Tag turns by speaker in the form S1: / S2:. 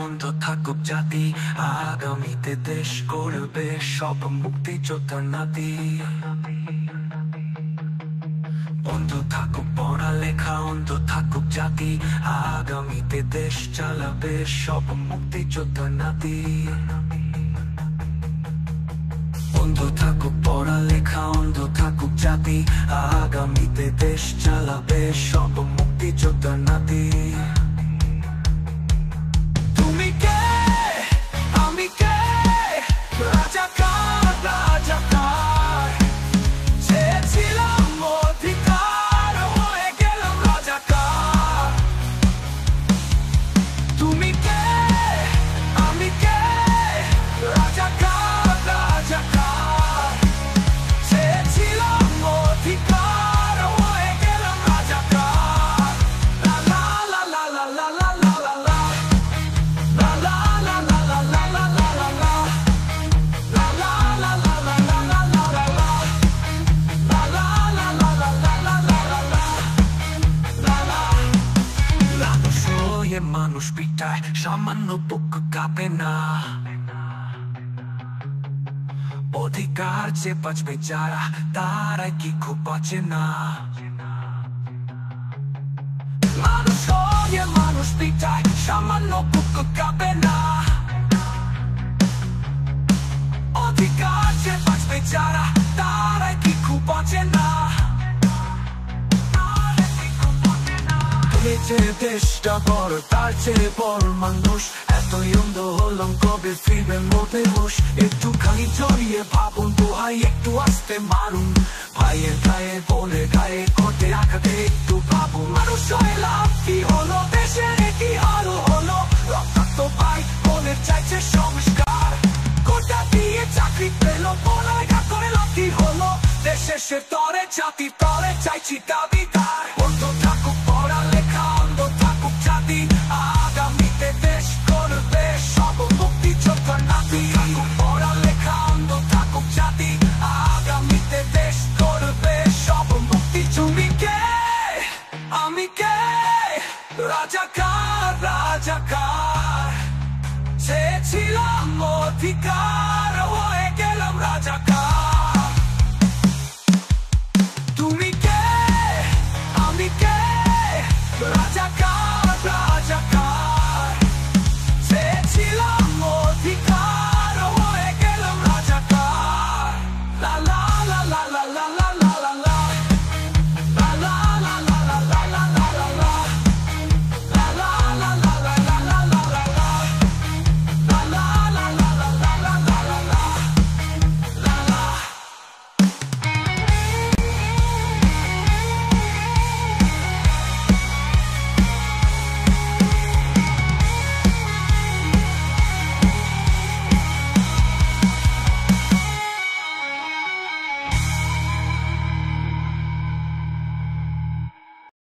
S1: অন্ধ থাকুক জাতি, আগামীতে দেশ করবে সব মুক্তিযোদ্ধার নাতি। অন্ধ থাকুক পড়ালেখা, অন্ধ থাকুক জাতি, আগামীতে দেশ চালাবে সব মুক্তিযোদ্ধার নাতি। অন্ধ থাকুক পড়ালেখা, অন্ধ থাকুক জাতি, আগামীতে দেশ চালাবে সব মুক্তিযোদ্ধার নাতি। তুমি কে, আমি কে, রাজাকার রাজাকার, চেয়েছিলাম অধিকার, হয়ে গেলাম রাজাকার। তুমি কে, আমি কে, রাজাকার রাজাকার, চেয়েছিলাম অধিকার, হয়ে গেলাম রাজাকার। লা লা লা লা লা লা লা লা লা লা। মানুষ পিটায়, সামান্য বুক কাঁপে না। অধিকার যে বাঁচবে যারা, তারাই কি খুব বাঁচে না। মানুষ হয়ে মানুষ পিটায়, সামান্য বুক কাঁপে না। অধিকার যে বাঁচবে যারা, তারাই কি খুব বাঁচে না। যে দেশটা বড়, তার চেয়ে বড় মানুষ। এতই অন্ধ হলাম, কবে ফিরবে মোটে হুঁশ। একটুখানি জড়িয়ে ভাবুন, দোহাই একটু আস্তে মারুন। ভাইয়ের গায়ে বোনের গায়ে কোটে আঘাতে একটু ভাবুন। মানুষ হয়ে লাভ কি হলো, দেশের কি আলো হলো। রক্তাক্ত ভাই বোনের চাইছে সংস্কার, কোটা দিয়ে চাকরি পেল, পড়ালেখা করে লাভ কি হলো। দেশের সে তরে জাতি তরে চাইছি দাবিদার। অন্ধ থাকুক পড়ালেখা, অন্ধ থাকুক জাতি, আগামীতে দেশ করবে সব মুক্তিযোদ্ধার নাতি। থাকুক পড়ালেখা, অন্ধ থাকুক জাতি, আগামীতে দেশ করবে সব মুক্তিযোদ্ধা। কে, আমি কে, রাজাকার রাজাকার, চেয়েছিলাম অধিকার।